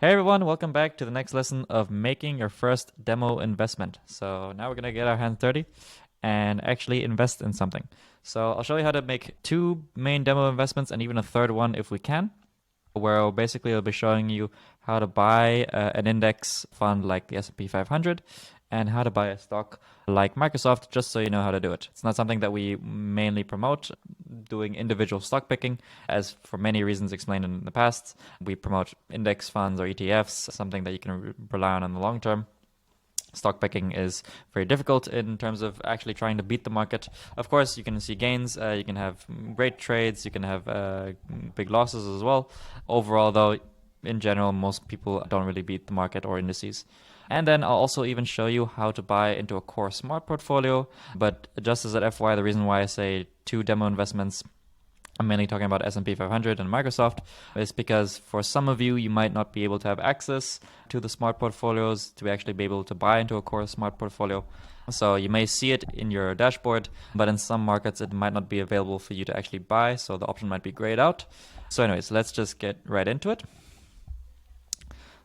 Hey everyone, welcome back to the next lesson of making your first demo investment. So now we're gonna get our hands dirty and actually invest in something. So I'll show you how to make two main demo investments and even a third one if we can, where basically I'll be showing you how to buy an index fund like the S&P 500 and how to buy a stock like Microsoft, just so you know how to do it. It's not something that we mainly promote, doing individual stock picking, as for many reasons explained in the past. We promote index funds or ETFs, something that you can rely on in the long term. Stock picking is very difficult in terms of actually trying to beat the market. Of course, you can see gains, you can have great trades, you can have big losses as well. Overall, though, in general, most people don't really beat the market or indices. And then I'll also even show you how to buy into a core smart portfolio. But just as an FYI, the reason why I say two demo investments, I'm mainly talking about S&P 500 and Microsoft, is because for some of you, you might not be able to have access to the smart portfolios to actually be able to buy into a core smart portfolio. So you may see it in your dashboard, but in some markets, it might not be available for you to actually buy. So the option might be grayed out. So anyways, let's just get right into it.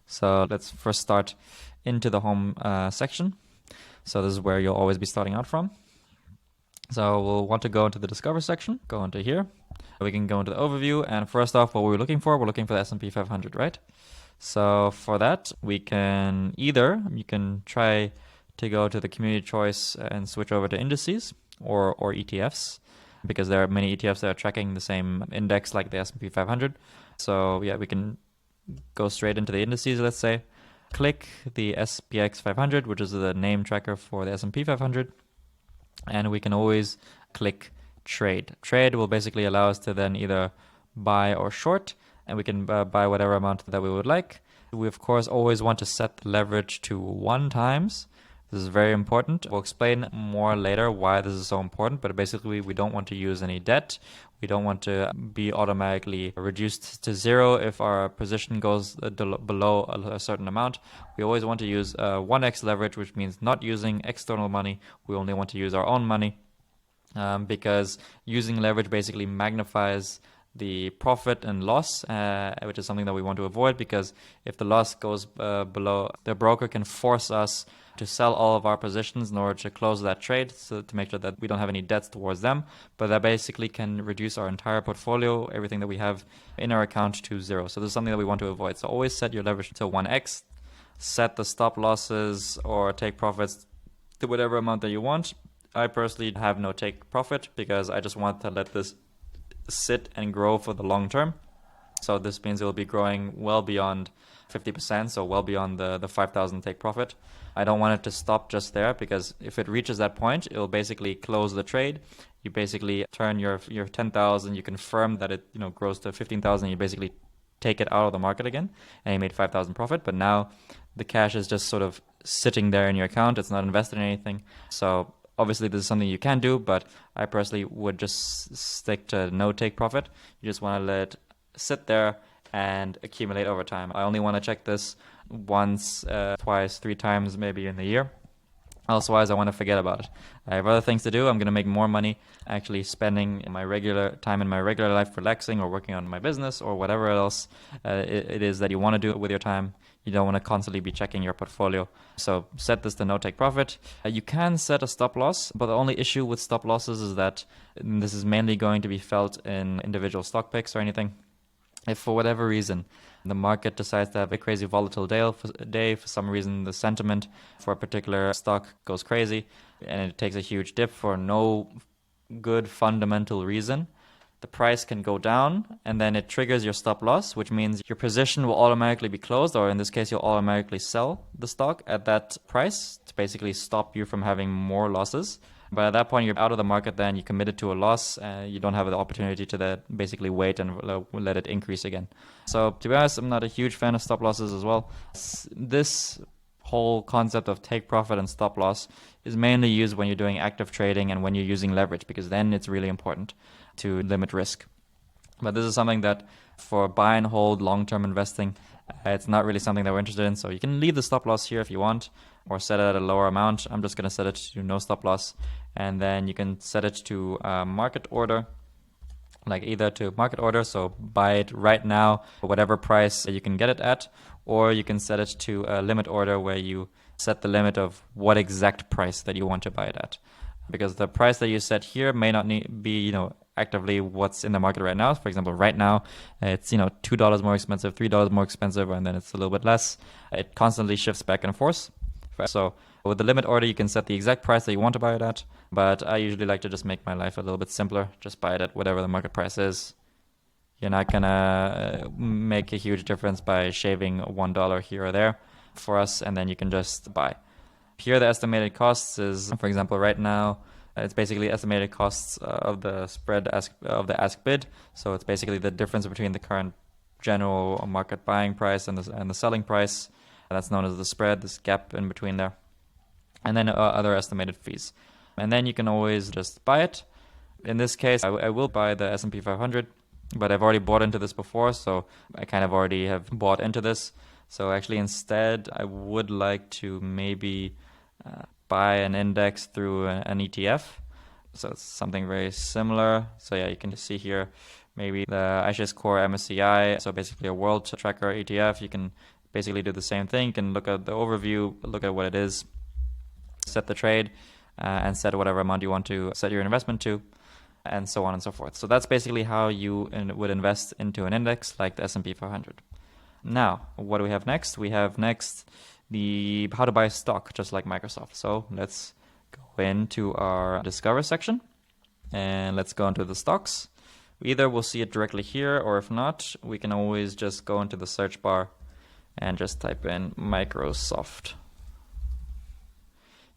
So let's first start into the home section. So this is where you'll always be starting out from. So we'll want to go into the Discover section, go into here. We can go into the overview, and first off, what we're looking for the S&P 500, right? So for that, you can try to go to the community choice and switch over to indices or ETFs, because there are many ETFs that are tracking the same index like the S&P 500. So yeah, we can go straight into the indices, let's say. Click the SPX 500, which is the name tracker for the S&P 500. And we can always click trade. Trade will basically allow us to then either buy or short, and we can buy whatever amount that we would like. We, of course, always want to set the leverage to 1 times. This is very important. We'll explain more later why this is so important, but basically we don't want to use any debt. We don't want to be automatically reduced to 0 if our position goes below a certain amount. We always want to use 1x leverage, which means not using external money. We only want to use our own money, because using leverage basically magnifies the profit and loss, which is something that we want to avoid, because if the loss goes below, the broker can force us to sell all of our positions in order to close that trade, so to make sure that we don't have any debts towards them. But that basically can reduce our entire portfolio, everything that we have in our account, to 0. So this is something that we want to avoid. So always set your leverage to 1x, set the stop losses or take profits to whatever amount that you want. I personally have no take profit because I just want to let this sit and grow for the long term. So this means it will be growing well beyond 50%, so well beyond the 5,000 take profit. I don't want it to stop just there, because if it reaches that point, it will basically close the trade. You basically turn your 10,000, you confirm that it grows to 15,000, you basically take it out of the market again, and you made 5,000 profit. But now the cash is just sort of sitting there in your account. It's not invested in anything. So obviously, this is something you can do, but I personally would just stick to no take profit. You just want to let it sit there and accumulate over time. I only want to check this once, twice, 3 times maybe in the year. Otherwise, I want to forget about it. I have other things to do. I'm going to make more money actually spending my regular time in my regular life relaxing or working on my business or whatever else it is that you want to do with your time. You don't want to constantly be checking your portfolio. So set this to no take profit. You can set a stop loss, but the only issue with stop losses is that this is mainly going to be felt in individual stock picks or anything. If for whatever reason the market decides to have a crazy volatile day, for some reason the sentiment for a particular stock goes crazy and it takes a huge dip for no good fundamental reason, the price can go down and then it triggers your stop loss, which means your position will automatically be closed, or in this case, you'll automatically sell the stock at that price to basically stop you from having more losses. But at that point, you're out of the market, then you committed to a loss. You don't have the opportunity to basically wait and let it increase again. So to be honest, I'm not a huge fan of stop losses as well. This whole concept of take profit and stop loss is mainly used when you're doing active trading and when you're using leverage, because then it's really important to limit risk. But this is something that for buy and hold long-term investing, it's not really something that we're interested in. So you can leave the stop loss here if you want, or set it at a lower amount. I'm just going to set it to no stop loss. And then you can set it to market order. like either to market order, so buy it right now, whatever price you can get it at, or you can set it to a limit order where you set the limit of what exact price that you want to buy it at. Because the price that you set here may not be, actively what's in the market right now. For example, right now it's, $2 more expensive, $3 more expensive, and then it's a little bit less. It constantly shifts back and forth. So with the limit order, you can set the exact price that you want to buy it at. But I usually like to just make my life a little bit simpler. Just buy it at whatever the market price is. You're not gonna make a huge difference by shaving $1 here or there for us, and then you can just buy. Here the estimated costs is, for example, right now it's basically estimated costs of the spread of the ask bid. So it's basically the difference between the current general market buying price and the selling price. That's known as the spread, this gap in between there. And then other estimated fees. And then you can always just buy it. In this case, I will buy the S&P 500, but I've already bought into this before, so I kind of already have bought into this. So actually instead, I would like to maybe buy an index through an ETF. So it's something very similar. So yeah, you can see here maybe the iShares Core MSCI, so basically a world tracker ETF. You can basically do the same thing. You can look at the overview, look at what it is, set the trade, and set whatever amount you want to set your investment to, and so on and so forth. So that's basically how you would invest into an index like the S&P 500. Now, what do we have next? We have next the how to buy stock, just like Microsoft. So let's go into our Discover section, and let's go into the stocks. Either we'll see it directly here, or if not, we can always just go into the search bar and just type in Microsoft.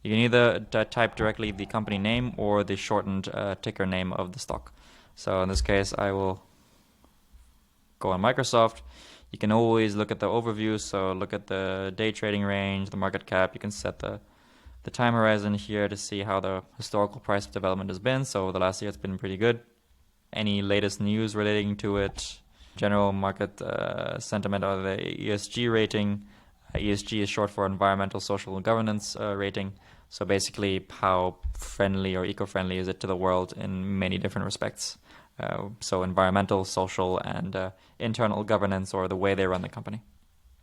You can either type directly the company name or the shortened ticker name of the stock. So in this case, I will go on Microsoft. You can always look at the overview, so look at the day trading range, the market cap. You can set the time horizon here to see how the historical price development has been. So the last year it's been pretty good. Any latest news relating to it, general market sentiment, or the ESG rating. ESG is short for environmental, social, and governance rating. So basically, how friendly or eco-friendly is it to the world in many different respects. So environmental, social, and internal governance, or the way they run the company.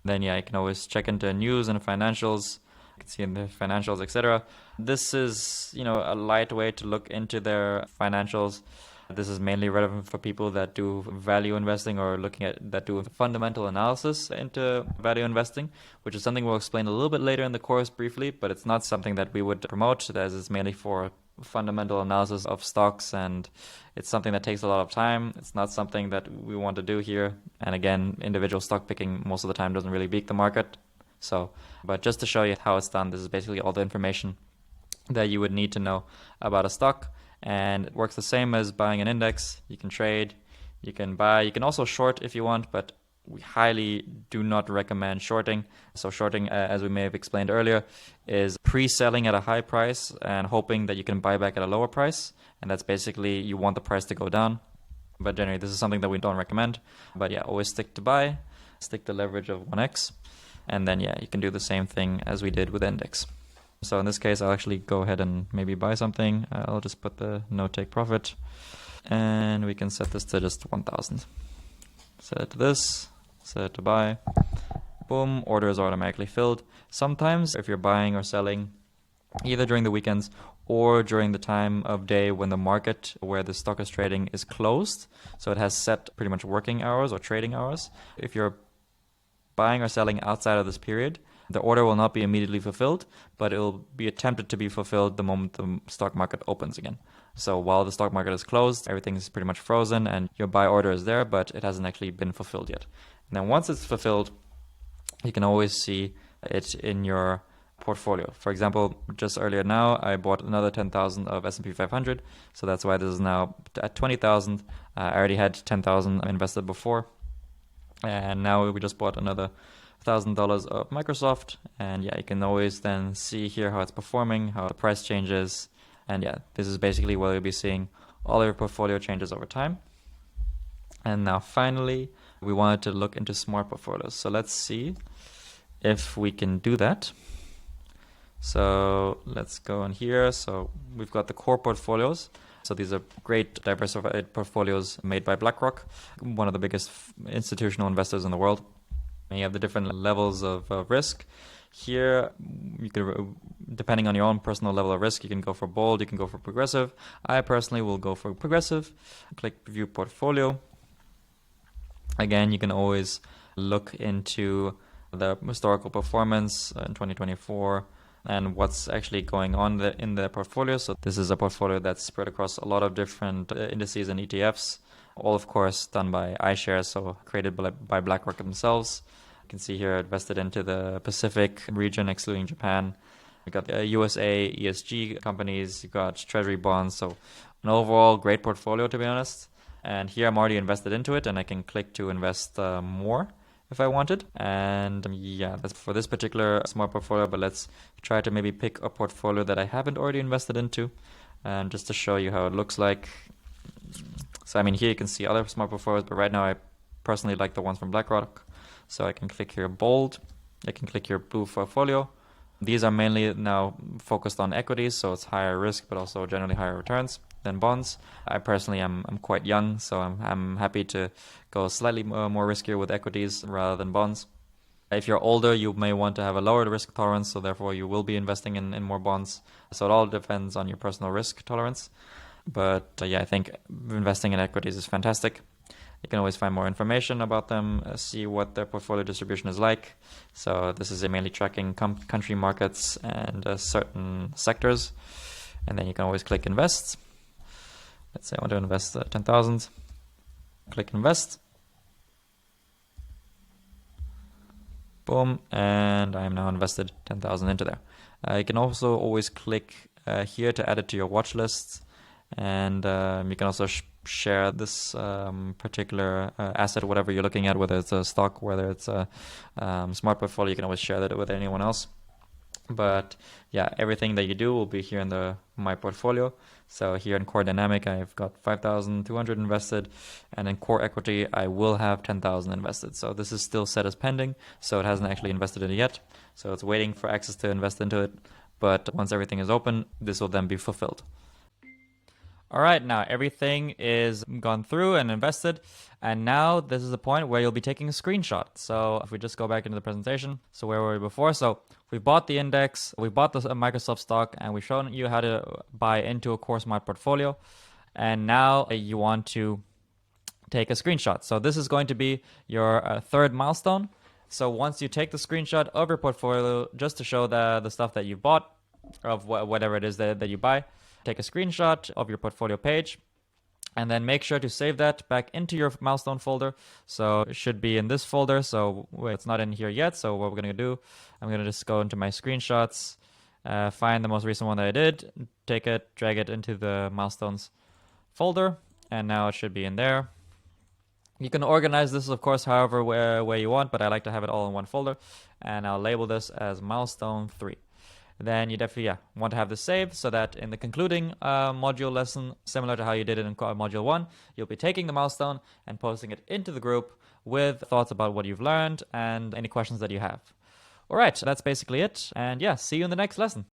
Then yeah, you can always check into news and financials. You can see in the financials, etc. This is, a light way to look into their financials. This is mainly relevant for people that do value investing or that do fundamental analysis into value investing, which is something we'll explain a little bit later in the course briefly, but it's not something that we would promote, as it's mainly for fundamental analysis of stocks, and it's something that takes a lot of time. It's not something that we want to do here. And again, individual stock picking most of the time doesn't really beat the market. But just to show you how it's done, this is basically all the information that you would need to know about a stock. And it works the same as buying an index. You can trade, you can buy, you can also short if you want, but we highly do not recommend shorting. So shorting, as we may have explained earlier, is pre-selling at a high price and hoping that you can buy back at a lower price. And that's basically, you want the price to go down. But generally, this is something that we don't recommend. But yeah, always stick to buy, stick to leverage of 1x. And then yeah, you can do the same thing as we did with index. So in this case, I'll actually go ahead and maybe buy something. I'll just put the no take profit, and we can set this to just 1,000. Set it to this, set it to buy. Boom, order is automatically filled. Sometimes if you're buying or selling, either during the weekends or during the time of day when the market where the stock is trading is closed, so it has set pretty much working hours or trading hours. If you're buying or selling outside of this period, the order will not be immediately fulfilled, but it will be attempted to be fulfilled the moment the stock market opens again. So while the stock market is closed, everything is pretty much frozen and your buy order is there, but it hasn't actually been fulfilled yet. And then once it's fulfilled, you can always see it in your portfolio. For example, just earlier now, I bought another 10,000 of S&P 500. So that's why this is now at 20,000. I already had 10,000 invested before. And now we just bought another $1,000 of Microsoft, and yeah, you can always then see here how it's performing, how the price changes, and yeah, this is basically where you'll be seeing all your portfolio changes over time. And now finally, we wanted to look into smart portfolios. So let's see if we can do that. So let's go in here. So we've got the core portfolios. So these are great diversified portfolios made by BlackRock, one of the biggest institutional investors in the world. And you have the different levels of risk. Here, you could, depending on your own personal level of risk, you can go for bold, you can go for progressive. I personally will go for progressive. Click View Portfolio. Again, you can always look into the historical performance in 2024 and what's actually going on in the portfolio. So this is a portfolio that's spread across a lot of different indices and ETFs, all of course done by iShares, so created by BlackRock themselves. You can see here invested into the Pacific region, excluding Japan. You got the USA ESG companies, you got treasury bonds. So an overall great portfolio, to be honest. And here I'm already invested into it, and I can click to invest more if I wanted. And yeah, that's for this particular smart portfolio, but let's try to maybe pick a portfolio that I haven't already invested into, and just to show you how it looks like. So I mean, here you can see other smart portfolios, but right now I personally like the ones from BlackRock. So I can click here bold, I can click here blue portfolio. These are mainly now focused on equities, so it's higher risk, but also generally higher returns than bonds. I personally am quite young, so I'm happy to go slightly more riskier with equities rather than bonds. If you're older, you may want to have a lower risk tolerance, so therefore you will be investing in more bonds. So it all depends on your personal risk tolerance. But yeah, I think investing in equities is fantastic. You can always find more information about them, see what their portfolio distribution is like. So this is mainly tracking country markets and certain sectors. And then you can always click invest. Let's say I want to invest 10,000. Click invest. Boom, and I am now invested 10,000 into there. You can also always click here to add it to your watch list. And you can also share this particular asset, whatever you're looking at, whether it's a stock, whether it's a smart portfolio. You can always share that with anyone else. But yeah, everything that you do will be here in the My Portfolio. So here in Core Dynamic, I've got 5,200 invested, and in Core Equity, I will have 10,000 invested. So this is still set as pending, so it hasn't actually invested in it yet. So it's waiting for access to invest into it. But once everything is open, this will then be fulfilled. All right, now everything is gone through and invested, and now this is the point where you'll be taking a screenshot. So if we just go back into the presentation, so where were we before? So we bought the index, we bought the Microsoft stock, and we've shown you how to buy into a Core Smart portfolio, and now you want to take a screenshot. So this is going to be your third milestone. So once you take the screenshot of your portfolio, just to show the stuff that you bought, of whatever it is that you buy, take a screenshot of your portfolio page, and then make sure to save that back into your milestone folder. So it should be in this folder. So it's not in here yet. So what we're going to do, I'm going to just go into my screenshots, find the most recent one that I did, take it, drag it into the milestones folder, and now it should be in there. You can organize this, of course, however way you want, but I like to have it all in one folder, and I'll label this as milestone 3. Then you definitely want to have this saved so that in the concluding module lesson, similar to how you did it in module 1, you'll be taking the milestone and posting it into the group with thoughts about what you've learned and any questions that you have. All right, that's basically it. And yeah, see you in the next lesson.